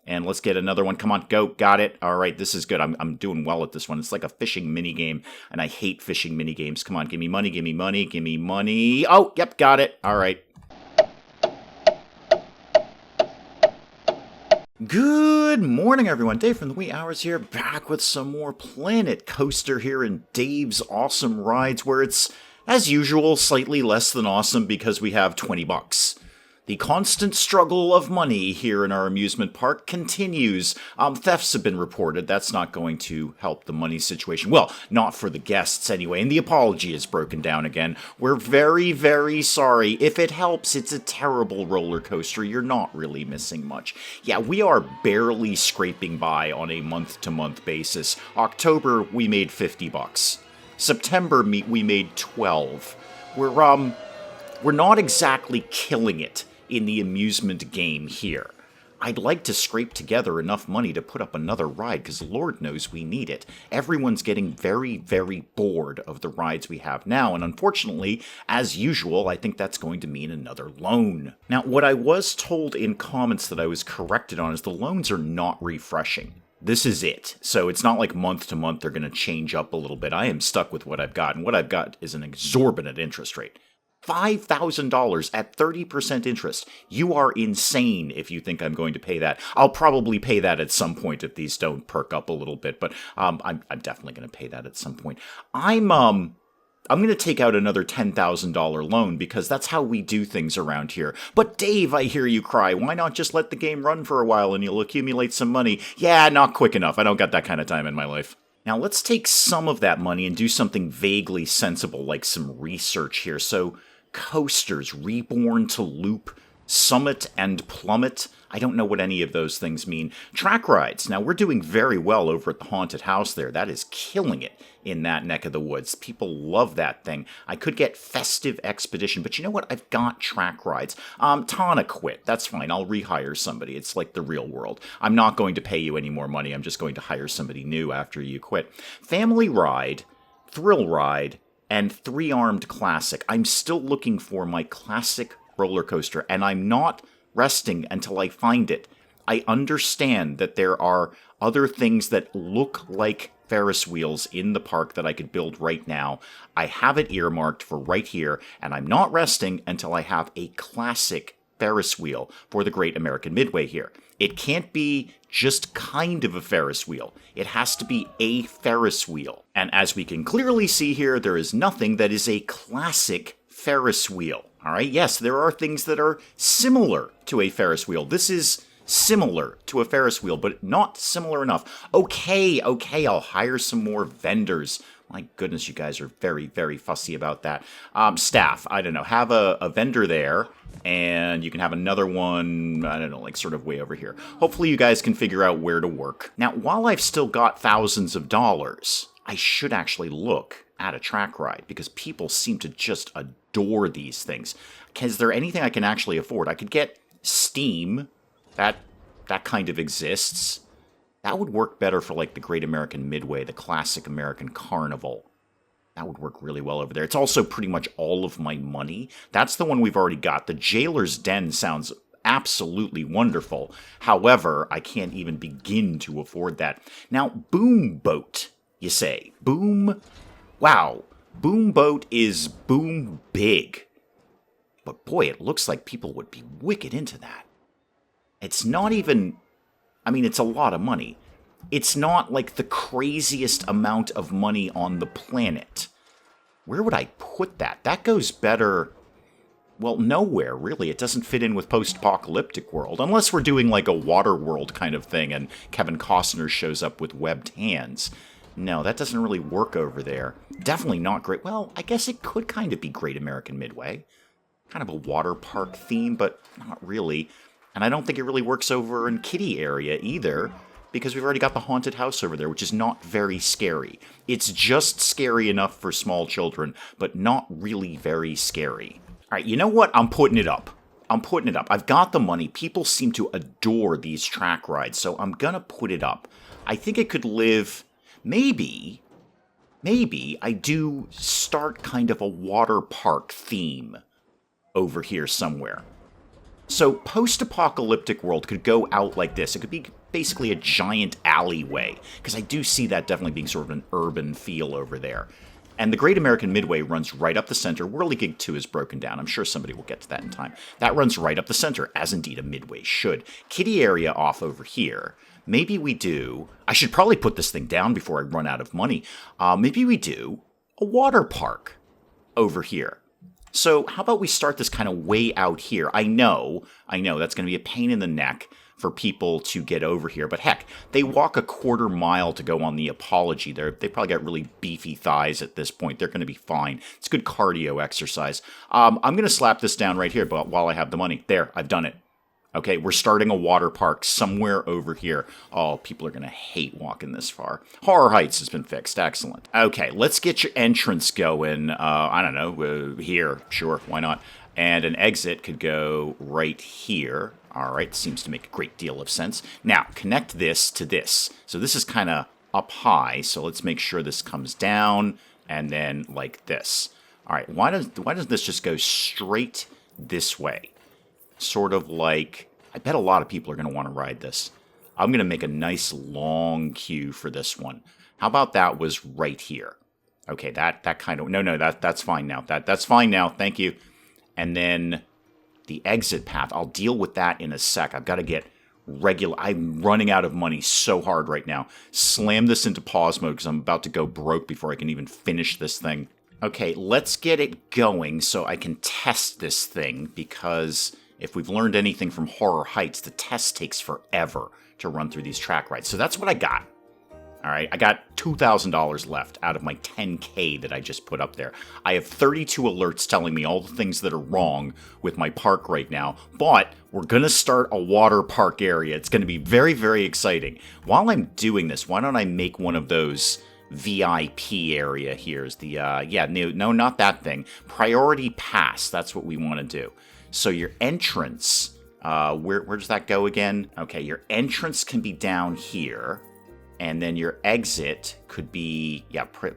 And let's get another one. Come on, go. Got it. All right, this is good. I'm doing well at this one. It's like a fishing minigame, and I hate fishing minigames. Come on, give me money, give me money, give me money. Oh, yep, got it. All right. Good morning, everyone. Dave from the wee hours here, back with some more Planet Coaster here in Dave's Awesome Rides, where it's, as usual, slightly less than awesome because we have 20 bucks. The constant struggle of money here in our amusement park continues. Thefts have been reported. That's not going to help the money situation. Well, not for the guests anyway, and the apology is broken down again. We're very, very sorry. If it helps, it's a terrible roller coaster. You're not really missing much. Yeah, we are barely scraping by on a month-to-month basis. October, we made 50 bucks. September, we made 12. We're not exactly killing it in the amusement game here. I'd like to scrape together enough money to put up another ride, because Lord knows we need it. Everyone's getting very, very bored of the rides we have now, and unfortunately, as usual, I think that's going to mean another loan. Now, what I was told in comments that I was corrected on is the loans are not refreshing. This is it. So it's not like month to month they're going to change up a little bit. I am stuck with what I've got, and what I've got is an exorbitant interest rate. $5,000 at 30% interest. You are insane if you think I'm going to pay that. I'll probably pay that at some point if these don't perk up a little bit, but I'm definitely going to pay that at some point. I'm going to take out another $10,000 loan because that's how we do things around here. But Dave, I hear you cry, why not just let the game run for a while and you'll accumulate some money? Yeah, not quick enough. I don't got that kind of time in my life. Now let's take some of that money and do something vaguely sensible, like some research here. So, coasters, Reborn to Loop, Summit and Plummet. I don't know what any of those things mean. Track rides. Now, we're doing very well over at the Haunted House there. That is killing it in that neck of the woods. People love that thing. I could get Festive Expedition, but you know what? I've got track rides. Tana quit. That's fine. I'll rehire somebody. It's like the real world. I'm not going to pay you any more money. I'm just going to hire somebody new after you quit. Family Ride, Thrill Ride, and Three-Armed Classic. I'm still looking for my classic roller coaster, and I'm not resting until I find it. I understand that there are other things that look like Ferris wheels in the park that I could build right now. I have it earmarked for right here, and I'm not resting until I have a classic Ferris wheel for the Great American Midway here. It can't be just kind of a Ferris wheel. It has to be a Ferris wheel. And as we can clearly see here, there is nothing that is a classic Ferris wheel. All right, yes, there are things that are similar to a Ferris wheel. This is similar to a Ferris wheel, but not similar enough. Okay, I'll hire some more vendors. My goodness, you guys are very, very fussy about that. Staff, I don't know, have a vendor there, and you can have another one, I don't know, like sort of way over here. Hopefully you guys can figure out where to work. Now, while I've still got thousands of dollars, I should actually look at a track ride, because people seem to just adore these things. Is there anything I can actually afford? I could get Steam. That kind of exists. That would work better for, like, the Great American Midway, the classic American Carnival. That would work really well over there. It's also pretty much all of my money. That's the one we've already got. The Jailer's Den sounds absolutely wonderful. However, I can't even begin to afford that. Now, Boom Boat, you say. Boom. Wow. Boom Boat is boom big. But boy, it looks like people would be wicked into that. It's not even... I mean, it's a lot of money. It's not like the craziest amount of money on the planet. Where would I put that? That goes better... Well, nowhere, really. It doesn't fit in with post-apocalyptic world. Unless we're doing like a water world kind of thing and Kevin Costner shows up with webbed hands. No, that doesn't really work over there. Definitely not great. Well, I guess it could kind of be Great American Midway. Kind of a water park theme, but not really. And I don't think it really works over in Kiddie area either, because we've already got the Haunted House over there, which is not very scary. It's just scary enough for small children, but not really very scary. All right, you know what? I'm putting it up. I've got the money. People seem to adore these track rides, so I'm going to put it up. I think it could live... Maybe I do start kind of a water park theme over here somewhere. So post-apocalyptic world could go out like this. It could be basically a giant alleyway, because I do see that definitely being sort of an urban feel over there. And the Great American Midway runs right up the center. Whirligig 2 is broken down. I'm sure somebody will get to that in time. That runs right up the center, as indeed a midway should. Kitty area off over here. Maybe we do... I should probably put this thing down before I run out of money. Maybe we do a water park over here. So how about we start this kind of way out here? I know that's going to be a pain in the neck for people to get over here. But heck, they walk a quarter mile to go on the Apology. They probably got really beefy thighs at this point. They're going to be fine. It's good cardio exercise. I'm going to slap this down right here but while I have the money. There, I've done it. Okay, we're starting a water park somewhere over here. Oh, people are going to hate walking this far. Horror Heights has been fixed. Excellent. Okay, let's get your entrance going. I don't know, here. Sure, why not? And an exit could go right here. All right, seems to make a great deal of sense. Now, connect this to this. So this is kind of up high, so let's make sure this comes down and then like this. All right, why does this just go straight this way? Sort of like, I bet a lot of people are going to want to ride this. I'm going to make a nice long queue for this one. How about that was right here? Okay, that kind of, no, that's fine now. That's fine now, thank you. And then the exit path, I'll deal with that in a sec. I've got to get regular, I'm running out of money so hard right now. Slam this into pause mode because I'm about to go broke before I can even finish this thing. Okay, let's get it going so I can test this thing, because if we've learned anything from Horror Heights, the test takes forever to run through these track rides. So that's what I got. All right, I got $2,000 left out of my $10K that I just put up there. I have 32 alerts telling me all the things that are wrong with my park right now, but we're going to start a water park area. It's going to be very, very exciting. While I'm doing this, why don't I make one of those VIP area here? Is the, no, not that thing. Priority Pass, that's what we want to do. So your entrance, where does that go again? Okay, your entrance can be down here. And then your exit could be,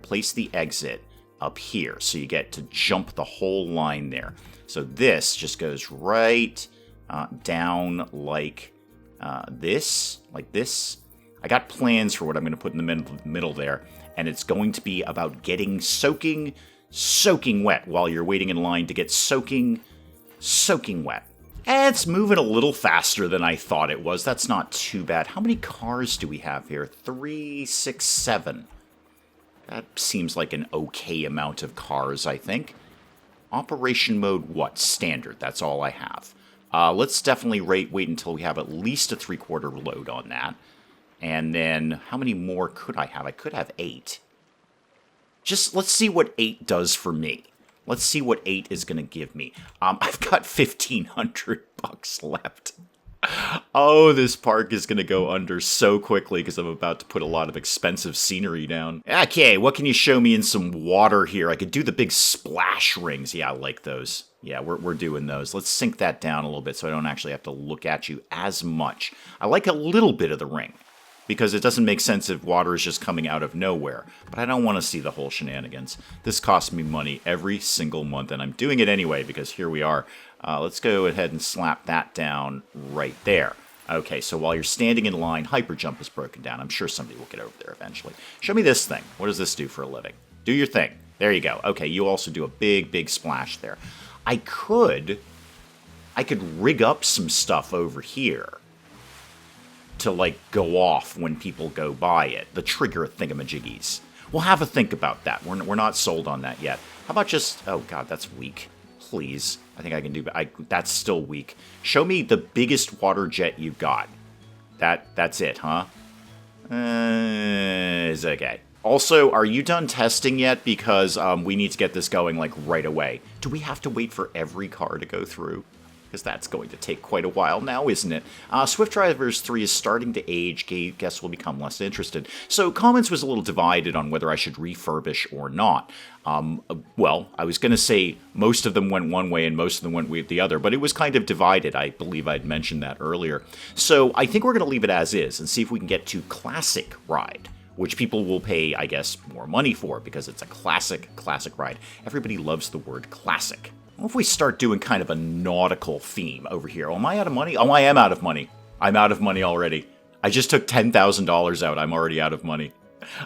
place the exit up here. So you get to jump the whole line there. So this just goes right down like this. I got plans for what I'm going to put in the middle there. And it's going to be about getting soaking wet while you're waiting in line to get soaking wet. It's moving a little faster than I thought it was. That's not too bad. How many cars do we have here? 3, 6, 7. That seems like an okay amount of cars, I think. Operation mode, what? Standard. That's all I have. Let's definitely wait until we have at least a 3/4 load on that. And then, how many more could I have? I could have 8. Just, let's see what 8 does for me. Let's see what 8 is going to give me. I've got $1,500 left. Oh, this park is going to go under so quickly because I'm about to put a lot of expensive scenery down. Okay, what can you show me in some water here? I could do the big splash rings. Yeah, I like those. Yeah, we're doing those. Let's sink that down a little bit so I don't actually have to look at you as much. I like a little bit of the ring, because it doesn't make sense if water is just coming out of nowhere. But I don't want to see the whole shenanigans. This costs me money every single month, and I'm doing it anyway because here we are. Let's go ahead and slap that down right there. Okay, so while you're standing in line, hyper jump is broken down. I'm sure somebody will get over there eventually. Show me this thing. What does this do for a living? Do your thing. There you go. Okay, you also do a big, big splash there. I could rig up some stuff over here to, like, go off when people go by it. The trigger thingamajiggies. We'll have a think about that. We're not sold on that yet. How about just... Oh, God, that's weak. Please. I think I can do... that's still weak. Show me the biggest water jet you've got. That's it, huh? It's okay. Also, are you done testing yet? Because we need to get this going, like, right away. Do we have to wait for every car to go through? Because that's going to take quite a while now, isn't it? Swift Drivers 3 is starting to age. Guests will become less interested. So Comments was a little divided on whether I should refurbish or not. Well, I was going to say most of them went one way and most of them went the other, but it was kind of divided. I believe I'd mentioned that earlier. So I think we're going to leave it as is and see if we can get to Classic Ride, which people will pay, I guess, more money for because it's a classic ride. Everybody loves the word classic. What if we start doing kind of a nautical theme over here? Oh, am I out of money? Oh, I am out of money. I'm out of money already. I just took $10,000 out. I'm already out of money.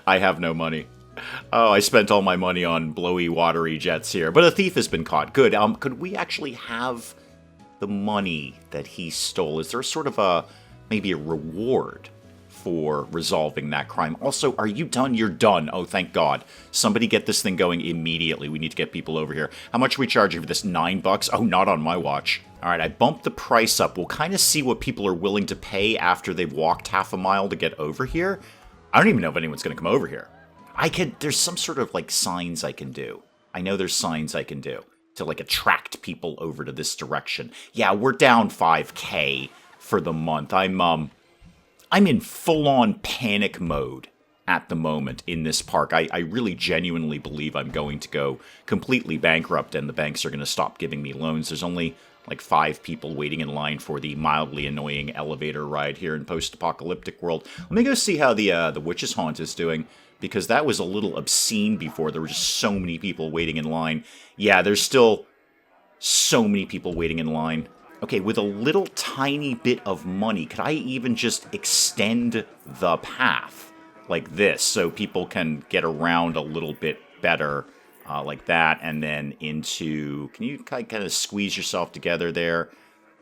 I have no money. Oh, I spent all my money on blowy, watery jets here. But a thief has been caught. Good. Could we actually have the money that he stole? Is there sort of maybe a reward for resolving that crime? Also, are you done? You're done. Oh, thank God. Somebody get this thing going immediately. We need to get people over here. How much are we charging for this? $9? Oh, not on my watch. All right, I bumped the price up. We'll kind of see what people are willing to pay after they've walked half a mile to get over here. I don't even know if anyone's going to come over here. There's some sort of, like, signs I can do. I know there's signs I can do to, like, attract people over to this direction. Yeah, we're down 5K for the month. I'm in full-on panic mode at the moment in this park. I really genuinely believe I'm going to go completely bankrupt and the banks are going to stop giving me loans. There's only like 5 people waiting in line for the mildly annoying elevator ride here in post-apocalyptic world. Let me go see how the Witch's Haunt is doing, because that was a little obscene before. There were just so many people waiting in line. Yeah, there's still so many people waiting in line. Okay, with a little tiny bit of money, could I even just extend the path like this so people can get around a little bit better like that, and then into... Can you kind of squeeze yourself together there?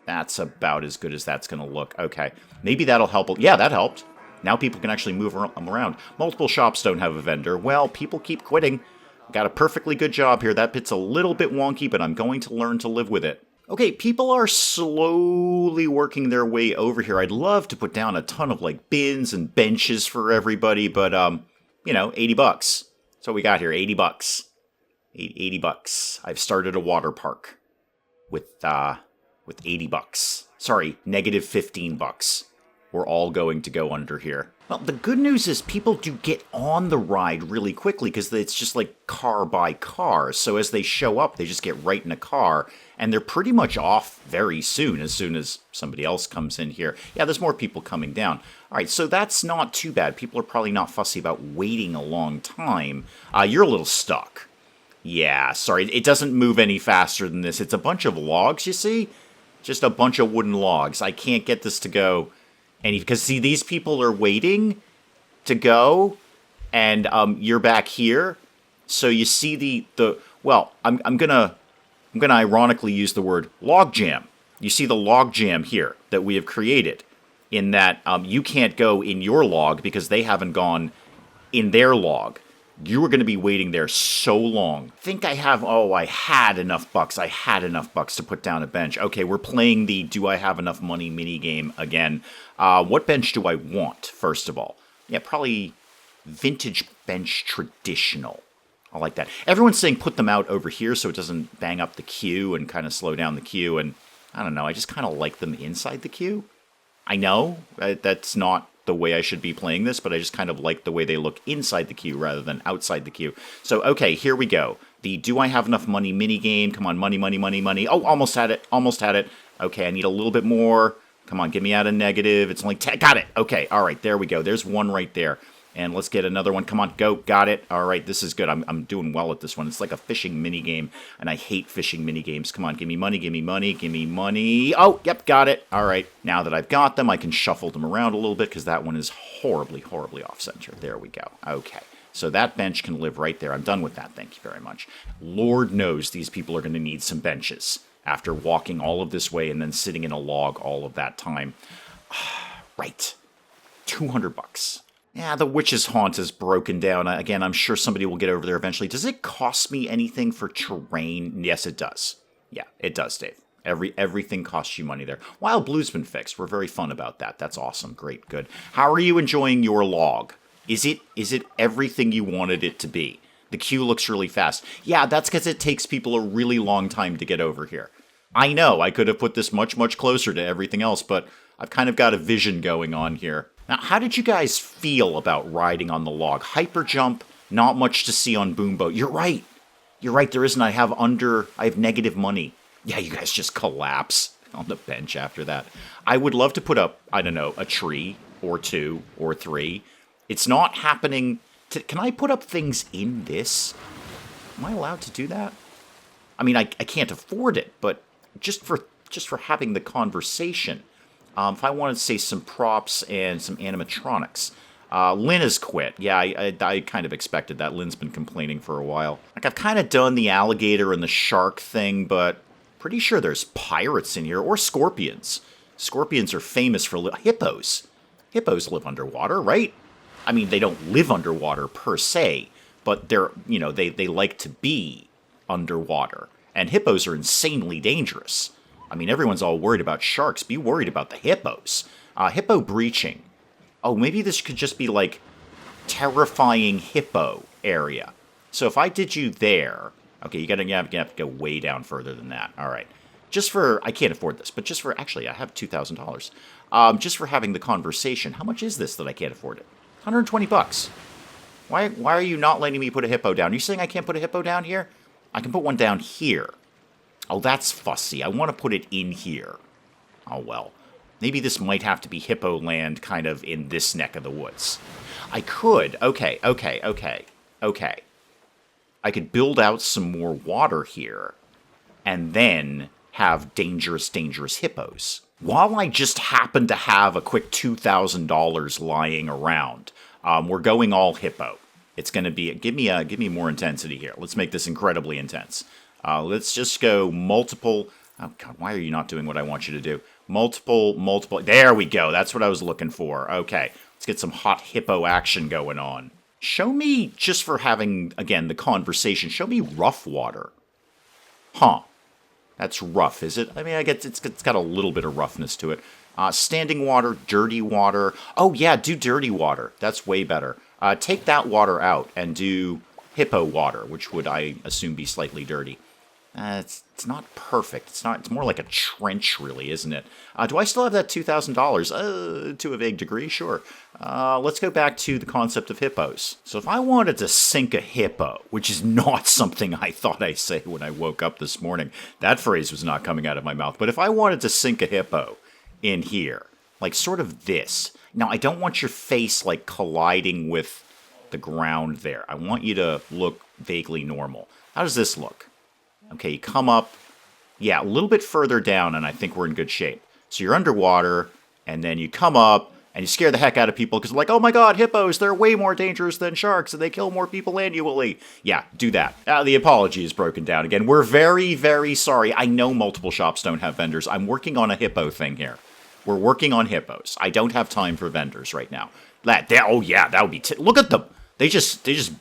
That's about as good as that's going to look. Okay, maybe that'll help. Yeah, that helped. Now people can actually move around. Multiple shops don't have a vendor. Well, people keep quitting. Got a perfectly good job here. That bit's a little bit wonky, but I'm going to learn to live with it. Okay, people are slowly working their way over here. I'd love to put down a ton of, like, bins and benches for everybody, but, you know, $80. That's what we got here, $80. $80. I've started a water park with $80. Sorry, negative $15. We're all going to go under here. Well, the good news is people do get on the ride really quickly because it's just like car by car. So as they show up, they just get right in a car, and they're pretty much off very soon as somebody else comes in here. Yeah, there's more people coming down. All right, so that's not too bad. People are probably not fussy about waiting a long time. You're a little stuck. Yeah, sorry, it doesn't move any faster than this. It's a bunch of logs, you see? Just a bunch of wooden logs. I can't get this to go... Because, see, these people are waiting to go, and you're back here. So you see well, I'm gonna ironically use the word logjam. You see the logjam here that we have created, in that you can't go in your log because they haven't gone in their log. You were going to be waiting there so long. I had enough bucks. I had enough bucks to put down a bench. Okay, we're playing the do I have enough money minigame again. What bench do I want, first of all? Yeah, probably vintage bench traditional. I like that. Everyone's saying put them out over here so it doesn't bang up the queue and kind of slow down the queue. And I don't know, I just kind of like them inside the queue. I know that's not the way I should be playing this, but I just kind of like the way they look inside the queue rather than outside the queue. So, okay, here we go. The do I have enough money minigame. Come on, money, money, money, money. Oh, almost had it. Almost had it. Okay, I need a little bit more. Come on, get me out of negative. It's only 10. Got it. Okay, all right, there we go. There's one right there. And let's get another one. Come on, go. Got it. All right, this is good. I'm doing well at this one. It's like a fishing minigame, and I hate fishing minigames. Come on, give me money, give me money, give me money. Oh, yep, got it. All right, now that I've got them, I can shuffle them around a little bit because that one is horribly, horribly off-center. There we go. Okay, so that bench can live right there. I'm done with that. Thank you very much. Lord knows these people are going to need some benches after walking all of this way and then sitting in a log all of that time. Right. $200. Yeah, the Witch's Haunt is broken down. Again, I'm sure somebody will get over there eventually. Does it cost me anything for terrain? Yes, it does. Yeah, it does, Dave. Everything costs you money there. Wild Blue's been fixed. We're very fun about that. That's awesome. Great, good. How are you enjoying your log? Is it everything you wanted it to be? The queue looks really fast. Yeah, that's because it takes people a really long time to get over here. I know, I could have put this much, much closer to everything else, but I've kind of got a vision going on here. Now, how did you guys feel about riding on the log? Hyper jump, not much to see on Boomboat. You're right. You're right, there isn't. I have negative money. Yeah, you guys just collapse on the bench after that. I would love to put up, I don't know, a tree or 2 or 3. It's not happening. Can I put up things in this? Am I allowed to do that? I mean, I can't afford it, but just for having the conversation, if I wanted to say some props and some animatronics. Lynn has quit. Yeah, I kind of expected that. Lynn's been complaining for a while. Like, I've kind of done the alligator and the shark thing, but pretty sure there's pirates in here, or scorpions. Scorpions are famous for hippos. Hippos live underwater, right? I mean, they don't live underwater per se, but they like to be underwater. And hippos are insanely dangerous. I mean, everyone's all worried about sharks. Be worried about the hippos. Hippo breaching. Oh, maybe this could just be like terrifying hippo area. So if I did you there, okay, you have to go way down further than that. All right, I can't afford this, but actually, I have $2,000. Just for having the conversation, how much is this that I can't afford it? $120. Why are you not letting me put a hippo down? Are you saying I can't put a hippo down here? I can put one down here. Oh, that's fussy. I want to put it in here. Oh, well. Maybe this might have to be hippo land kind of in this neck of the woods. I could. Okay. I could build out some more water here and then have dangerous hippos. While I just happen to have a quick $2,000 lying around, we're going all hippo. It's going to be, give me more intensity here. Let's make this incredibly intense. Let's just go multiple. Oh, God, why are you not doing what I want you to do? Multiple. There we go. That's what I was looking for. Okay, let's get some hot hippo action going on. Show me, just for having, again, the conversation, show me rough water. Huh. That's rough, is it? I mean, I guess it's got a little bit of roughness to it. Standing water, dirty water. Oh, yeah, do dirty water. That's way better. Take that water out and do hippo water, which would, I assume, be slightly dirty. It's not perfect. It's more like a trench, really, isn't it? Do I still have that $2,000? To a vague degree, sure. Let's go back to the concept of hippos. So if I wanted to sink a hippo, which is not something I thought I'd say when I woke up this morning, that phrase was not coming out of my mouth, but if I wanted to sink a hippo in here, like sort of this. Now, I don't want your face like colliding with the ground there. I want you to look vaguely normal. How does this look? Okay, you come up, yeah, a little bit further down, and I think we're in good shape. So you're underwater, and then you come up, and you scare the heck out of people, because they're like, oh my god, hippos, they're way more dangerous than sharks, and they kill more people annually. Yeah, do that. The apology is broken down again. We're very, very sorry. I know multiple shops don't have vendors. I'm working on a hippo thing here. We're working on hippos. I don't have time for vendors right now. Oh yeah, that would be... Look at them. They just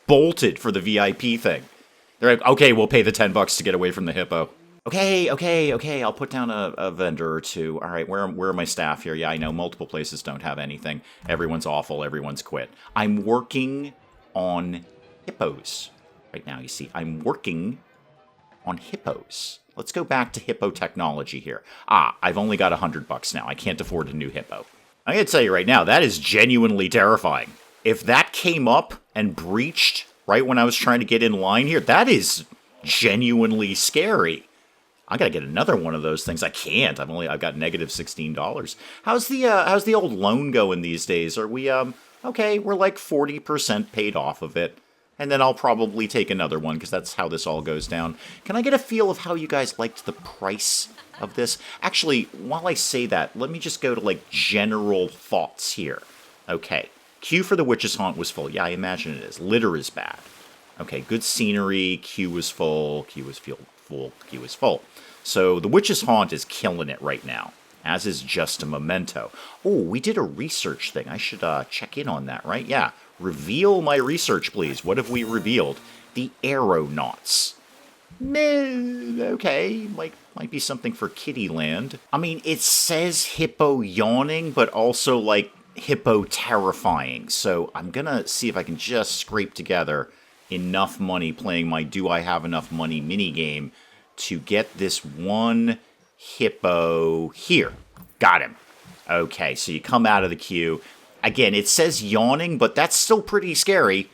bolted for the VIP thing. They're like, okay, we'll pay the $10 to get away from the hippo. Okay, I'll put down a vendor or two. All right, where are my staff here? Yeah, I know multiple places don't have anything. Everyone's awful. Everyone's quit. I'm working on hippos right now, you see. I'm working on hippos. Let's go back to hippo technology here. I've only got $100 now. I can't afford a new hippo. I'm going to tell you right now, that is genuinely terrifying. If that came up and breached right when I was trying to get in line here, that is genuinely scary. I gotta get another one of those things. I can't. I've got negative $16. How's the old loan going these days? Are we okay? We're like 40% paid off of it, and then I'll probably take another one because that's how this all goes down. Can I get a feel of how you guys liked the price of this? Actually, while I say that, let me just go to like general thoughts here. Okay. Queue for the Witch's Haunt was full. Yeah, I imagine it is. Litter is bad. Okay, good scenery. Queue was full. Queue was full. Queue was full. So the Witch's Haunt is killing it right now, as is Just a Memento. Oh, we did a research thing. I should check in on that, right? Yeah. Reveal my research, please. What have we revealed? The aeronauts. Okay, might be something for Kittyland. I mean, it says hippo yawning, but also like hippo terrifying. So I'm gonna see if I can just scrape together enough money playing my Do I Have Enough Money minigame to get this one hippo here. Got him. Okay, so you come out of the queue. Again, it says yawning, but that's still pretty scary.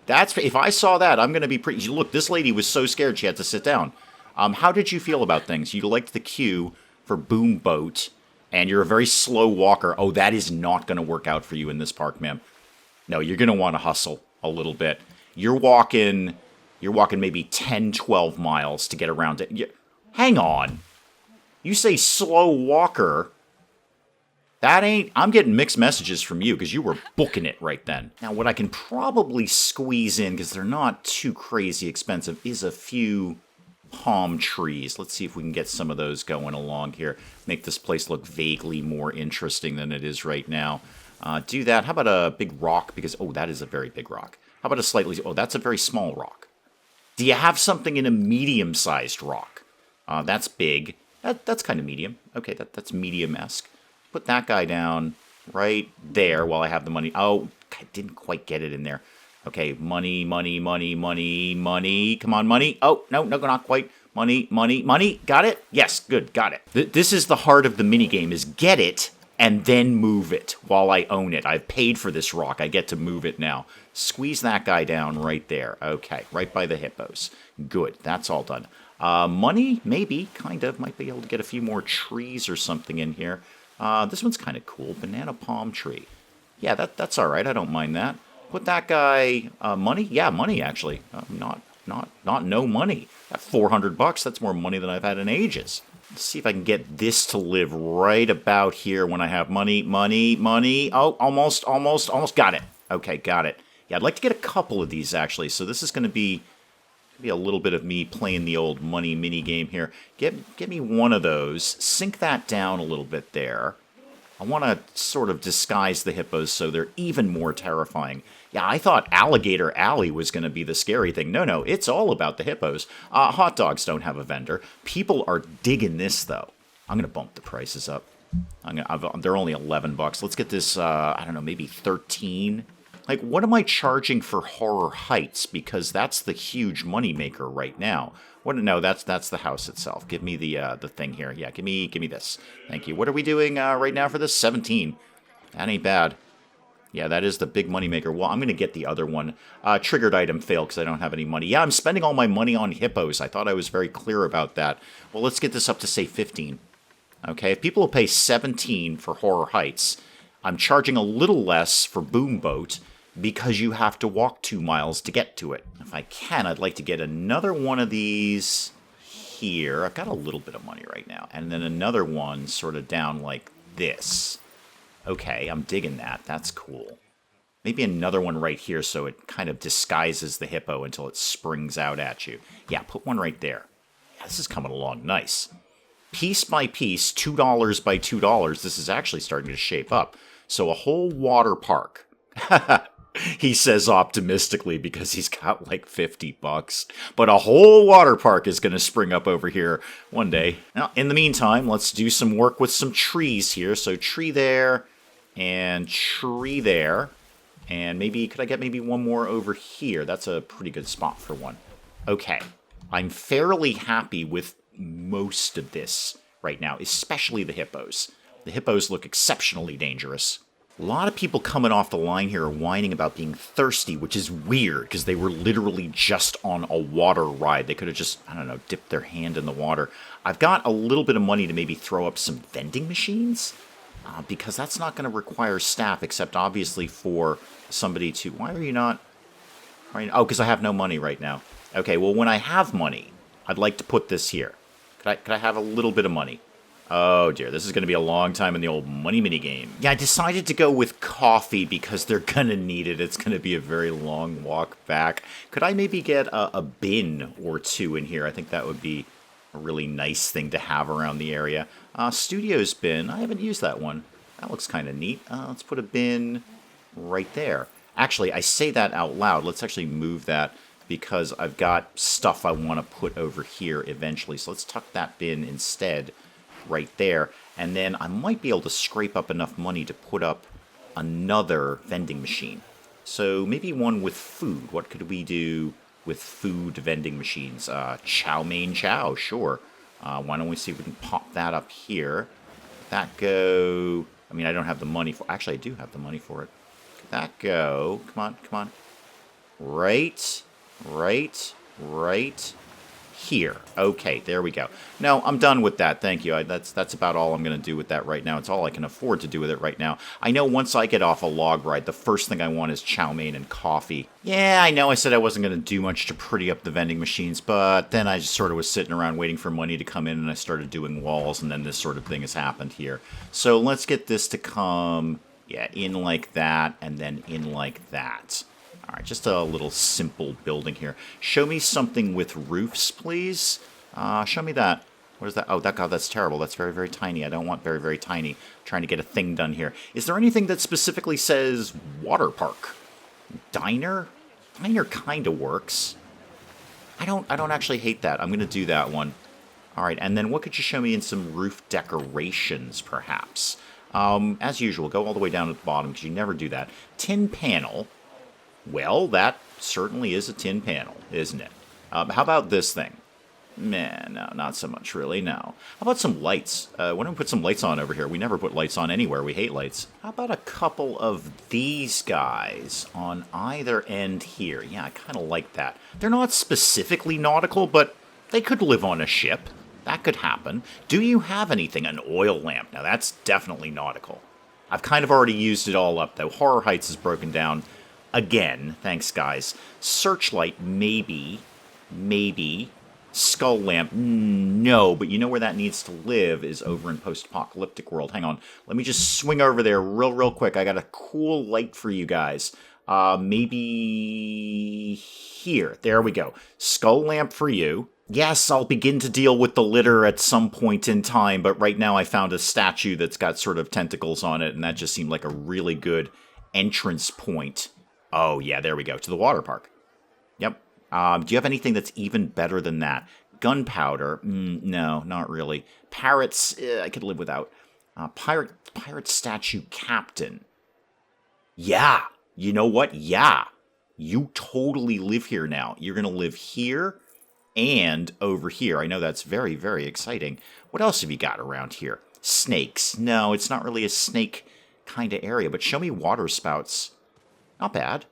If I saw that, I'm gonna be pretty... Look, this lady was so scared she had to sit down. How did you feel about things? You liked the queue for Boom Boat, and you're a very slow walker. Oh, that is not going to work out for you in this park, ma'am. No, you're going to want to hustle a little bit. You're walking You're walking maybe 10, 12 miles to get around it. Hang on. You say slow walker. That ain't... I'm getting mixed messages from you because you were booking it right then. Now, what I can probably squeeze in, because they're not too crazy expensive, is a few palm trees. Let's see if we can get some of those going along here. Make this place look vaguely more interesting than it is right now. Do that. How about a big rock? Because, oh, that is a very big rock. How about a slightly... Oh, that's a very small rock. Do you have something in a medium-sized rock? That's big. That's kind of medium. Okay, that's medium-esque. Put that guy down right there while I have the money. Oh, I didn't quite get it in there. Okay, money, money, money, money, money. Come on, money. Oh, no, not quite. Money, money, money. Got it? Yes, good, got it. This is the heart of the minigame, is get it and then move it while I own it. I've paid for this rock. I get to move it now. Squeeze that guy down right there. Okay, right by the hippos. Good, that's all done. Money, maybe, kind of. Might be able to get a few more trees or something in here. This one's kind of cool. Banana palm tree. Yeah, that's all right. I don't mind that. Put that guy... money? Yeah, money, actually. Not no money. That $400, that's more money than I've had in ages. Let's see if I can get this to live right about here when I have money, money, money. Oh, almost got it. Okay, got it. Yeah, I'd like to get a couple of these, actually. So this is going to be a little bit of me playing the old money mini game here. Get me one of those. Sink that down a little bit there. I want to sort of disguise the hippos so they're even more terrifying. Yeah, I thought Alligator Alley was going to be the scary thing. No, it's all about the hippos. Hot dogs don't have a vendor. People are digging this, though. I'm going to bump the prices up. They're only $11. Let's get this, I don't know, maybe 13. Like, what am I charging for Horror Heights? Because that's the huge moneymaker right now. No, that's the house itself. Give me the thing here. Yeah, give me this. Thank you. What are we doing right now for this? 17. That ain't bad. Yeah, that is the big moneymaker. Well, I'm going to get the other one. Triggered item failed because I don't have any money. Yeah, I'm spending all my money on hippos. I thought I was very clear about that. Well, let's get this up to, say, 15. Okay, if people will pay 17 for Horror Heights, I'm charging a little less for Boom Boat, because you have to walk 2 miles to get to it. If I can, I'd like to get another one of these here. I've got a little bit of money right now. And then another one sort of down like this. Okay, I'm digging that. That's cool. Maybe another one right here so it kind of disguises the hippo until it springs out at you. Yeah, put one right there. Yeah, this is coming along nice. Piece by piece, $2 by $2, this is actually starting to shape up. So a whole water park. He says optimistically because he's got like $50. But a whole water park is going to spring up over here one day. Now, in the meantime, let's do some work with some trees here. So tree there and tree there. And maybe, could I get maybe one more over here? That's a pretty good spot for one. Okay. I'm fairly happy with most of this right now, especially the hippos. The hippos look exceptionally dangerous. A lot of people coming off the line here are whining about being thirsty, which is weird, because they were literally just on a water ride. They could have just, I don't know, dipped their hand in the water. I've got a little bit of money to maybe throw up some vending machines, because that's not going to require staff, except obviously for somebody to... Why are you not... Oh, because I have no money right now. Okay, well, when I have money, I'd like to put this here. Could I have a little bit of money? Oh dear, this is going to be a long time in the old money mini game. Yeah, I decided to go with coffee because they're going to need it. It's going to be a very long walk back. Could I maybe get a bin or two in here? I think that would be a really nice thing to have around the area. Studios bin, I haven't used that one. That looks kind of neat. Let's put a bin right there. Actually, I say that out loud. Let's actually move that because I've got stuff I want to put over here eventually. So let's tuck that bin instead right there, and then I might be able to scrape up enough money to put up another vending machine. So maybe one with food. What could we do with food vending machines? Chow mein chow, sure. Why don't we see if we can pop that up here? That go... I mean, I don't have the money for... Actually, I do have the money for it. Could that go... Come on. Right here. Okay, there we go. No, I'm done with that. Thank you. That's about all I'm going to do with that right now. It's all I can afford to do with it right now. I know once I get off a log ride, the first thing I want is chow mein and coffee. Yeah, I know I said I wasn't going to do much to pretty up the vending machines, but then I just sort of was sitting around waiting for money to come in, and I started doing walls, and then this sort of thing has happened here. So let's get this to come, yeah, in like that, and then in like that. All right, just a little simple building here. Show me something with roofs, please. Show me that. What is that? Oh, God, that's terrible. That's very, very tiny. I don't want very, very tiny. I'm trying to get a thing done here. Is there anything that specifically says water park? Diner? Diner kind of works. I don't actually hate that. I'm going to do that one. All right, and then what could you show me in some roof decorations, perhaps? As usual, go all the way down at the bottom, because you never do that. Tin panel. Well, that certainly is a tin panel, isn't it? How about this thing? Man, no, not so much, really, no. How about some lights? Why don't we put some lights on over here? We never put lights on anywhere. We hate lights. How about a couple of these guys on either end here? Yeah, I kind of like that. They're not specifically nautical, but they could live on a ship. That could happen. Do you have anything? An oil lamp? Now, that's definitely nautical. I've kind of already used it all up, though. Horror Heights is broken down. Again, thanks, guys. Searchlight, maybe. Maybe. Skull lamp, no. But you know where that needs to live is over in post-apocalyptic world. Hang on. Let me just swing over there real quick. I got a cool light for you guys. Maybe here. There we go. Skull lamp for you. Yes, I'll begin to deal with the litter at some point in time, but right now I found a statue that's got sort of tentacles on it, and that just seemed like a really good entrance point. Oh, yeah, there we go, to the water park. Yep. Do you have anything that's even better than that? Gunpowder? No, not really. Parrots? I could live without. Pirate statue captain. Yeah. You know what? Yeah. You totally live here now. You're going to live here and over here. I know that's very, very exciting. What else have you got around here? Snakes. No, it's not really a snake kind of area, but show me water spouts. Not bad.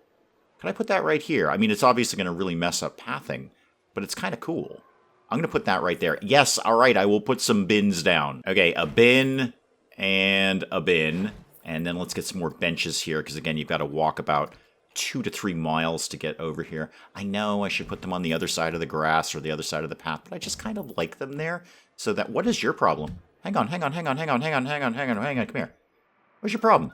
Can I put that right here? I mean, it's obviously going to really mess up pathing, but it's kind of cool. I'm going to put that right there. Yes, all right, I will put some bins down. Okay, a bin and a bin. And then let's get some more benches here, because again, you've got to walk about 2 to 3 miles to get over here. I know I should put them on the other side of the grass or the other side of the path, but I just kind of like them there. So that, what is your problem? Hang on, come here. What's your problem?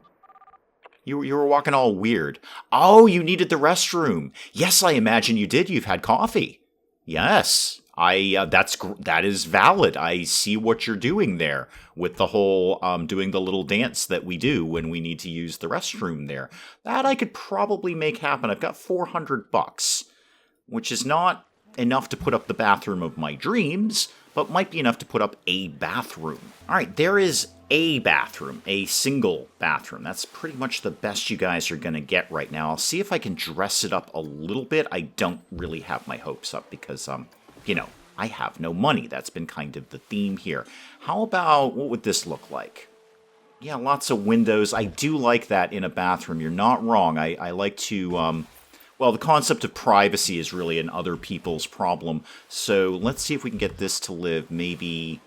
You were walking all weird. Oh, you needed the restroom. Yes, I imagine you did. You've had coffee. Yes, that is valid. I see what you're doing there with the whole doing the little dance that we do when we need to use the restroom there. That I could probably make happen. I've got $400, which is not enough to put up the bathroom of my dreams, but might be enough to put up a bathroom. All right, there is a bathroom, a single bathroom. That's pretty much the best you guys are going to get right now. I'll see if I can dress it up a little bit. I don't really have my hopes up because, I have no money. That's been kind of the theme here. How about, what would this look like? Yeah, lots of windows. I do like that in a bathroom. You're not wrong. I like to, well, the concept of privacy is really an other people's problem. So let's see if we can get this to live maybe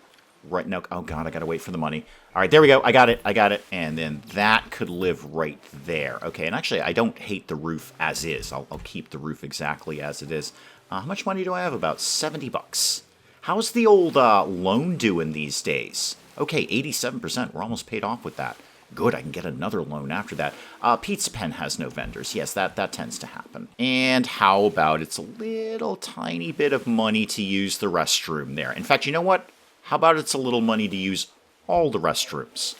right now. Oh, God, I got to wait for the money. All right, there we go. I got it. And then that could live right there. Okay, and actually, I don't hate the roof as is. I'll keep the roof exactly as it is. How much money do I have? About $70. How's the old loan doing these days? Okay, 87%. We're almost paid off with that. Good, I can get another loan after that. Pizza Pen has no vendors. Yes, that tends to happen. And how about it's a little tiny bit of money to use the restroom there? In fact, you know what? How about it's a little money to use all the restrooms?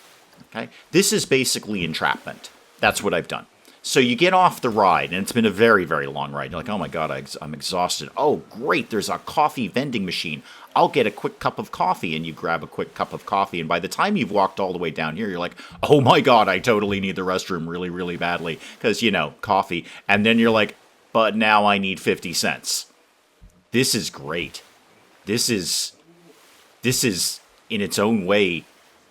Okay, this is basically entrapment. That's what I've done. So you get off the ride, and it's been a very, very long ride. You're like, oh my God, I'm exhausted. Oh, great, there's a coffee vending machine. I'll get a quick cup of coffee, and you grab a quick cup of coffee, and by the time you've walked all the way down here, you're like, oh my God, I totally need the restroom really, really badly, because, coffee. And then you're like, but now I need 50 cents. This is great. This is, in its own way,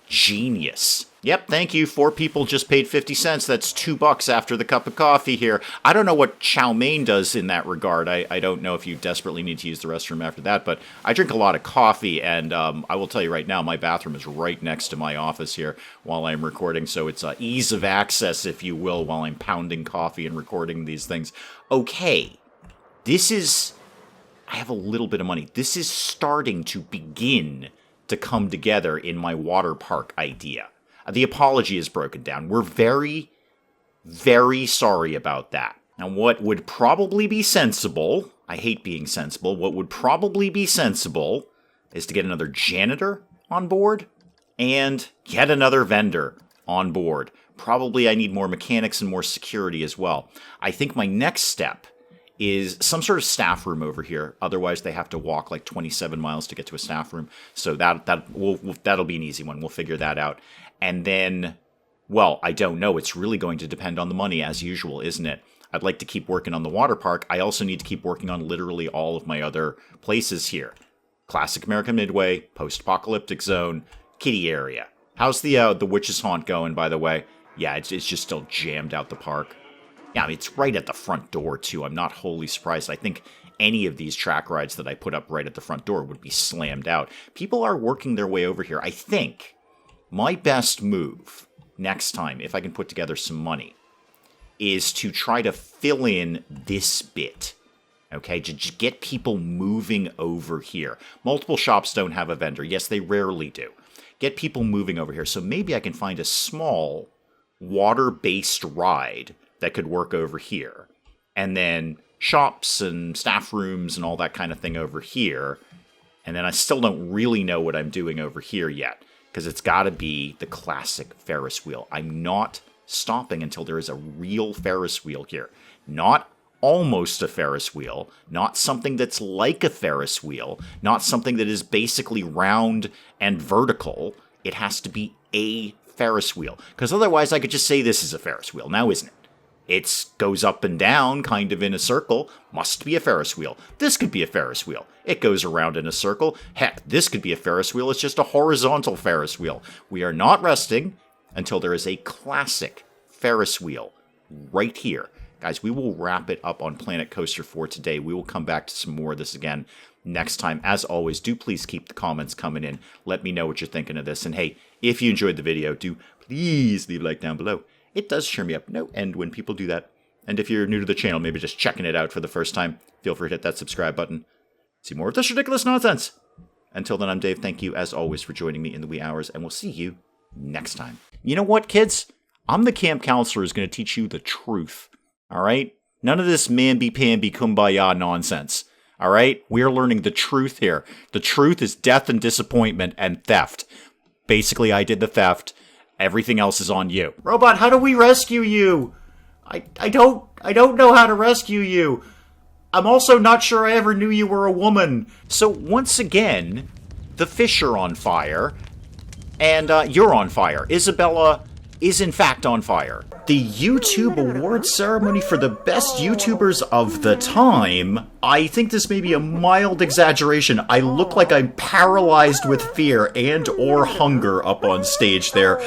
genius. Yep, thank you. 4 people just paid 50 cents. That's $2 after the cup of coffee here. I don't know what chow mein does in that regard. I don't know if you desperately need to use the restroom after that, but I drink a lot of coffee, and I will tell you right now, my bathroom is right next to my office here while I'm recording, so it's ease of access, if you will, while I'm pounding coffee and recording these things. Okay, this is... I have a little bit of money. This is starting to begin to come together in my water park idea. The apology is broken down. We're very, very sorry about that. Now, what would probably be sensible, I hate being sensible, what would probably be sensible is to get another janitor on board and get another vendor on board. Probably I need more mechanics and more security as well. I think my next step is some sort of staff room over here. Otherwise, they have to walk like 27 miles to get to a staff room. So that'll be an easy one. We'll figure that out. And then, well, I don't know. It's really going to depend on the money, as usual, isn't it? I'd like to keep working on the water park. I also need to keep working on literally all of my other places here. Classic American Midway, post-apocalyptic zone, kiddie area. How's the Witch's Haunt going, by the way? Yeah, it's just still jammed out the park. Yeah, I mean, it's right at the front door, too. I'm not wholly surprised. I think any of these track rides that I put up right at the front door would be slammed out. People are working their way over here. I think my best move next time, if I can put together some money, is to try to fill in this bit. Okay, to just get people moving over here. Multiple shops don't have a vendor. Yes, they rarely do. Get people moving over here. So maybe I can find a small water-based ride that could work over here. And then shops and staff rooms and all that kind of thing over here. And then I still don't really know what I'm doing over here yet, because it's got to be the classic Ferris wheel. I'm not stopping until there is a real Ferris wheel here. Not almost a Ferris wheel, not something that's like a Ferris wheel, not something that is basically round and vertical. It has to be a Ferris wheel, because otherwise I could just say this is a Ferris wheel. Now, isn't it? It goes up and down, kind of in a circle. Must be a Ferris wheel. This could be a Ferris wheel. It goes around in a circle. Heck, this could be a Ferris wheel. It's just a horizontal Ferris wheel. We are not resting until there is a classic Ferris wheel right here. Guys, we will wrap it up on Planet Coaster for today. We will come back to some more of this again next time. As always, do please keep the comments coming in. Let me know what you're thinking of this. And hey, if you enjoyed the video, do please leave a like down below. It does cheer me up no end when people do that. And if you're new to the channel, maybe just checking it out for the first time, feel free to hit that subscribe button. See more of this ridiculous nonsense. Until then, I'm Dave. Thank you, as always, for joining me in the wee hours, and we'll see you next time. You know what, kids? I'm the camp counselor who's going to teach you the truth. All right? None of this mamby-pamby kumbaya nonsense. All right? We're learning the truth here. The truth is death and disappointment and theft. Basically, I did the theft. Everything else is on you. Robot, how do we rescue you? I don't know how to rescue you. I'm also not sure I ever knew you were a woman. So once again, the fish are on fire, and you're on fire. Isabella is in fact on fire. The YouTube Awards ceremony for the best YouTubers of the time. I think this may be a mild exaggeration. I look like I'm paralyzed with fear and or hunger up on stage there.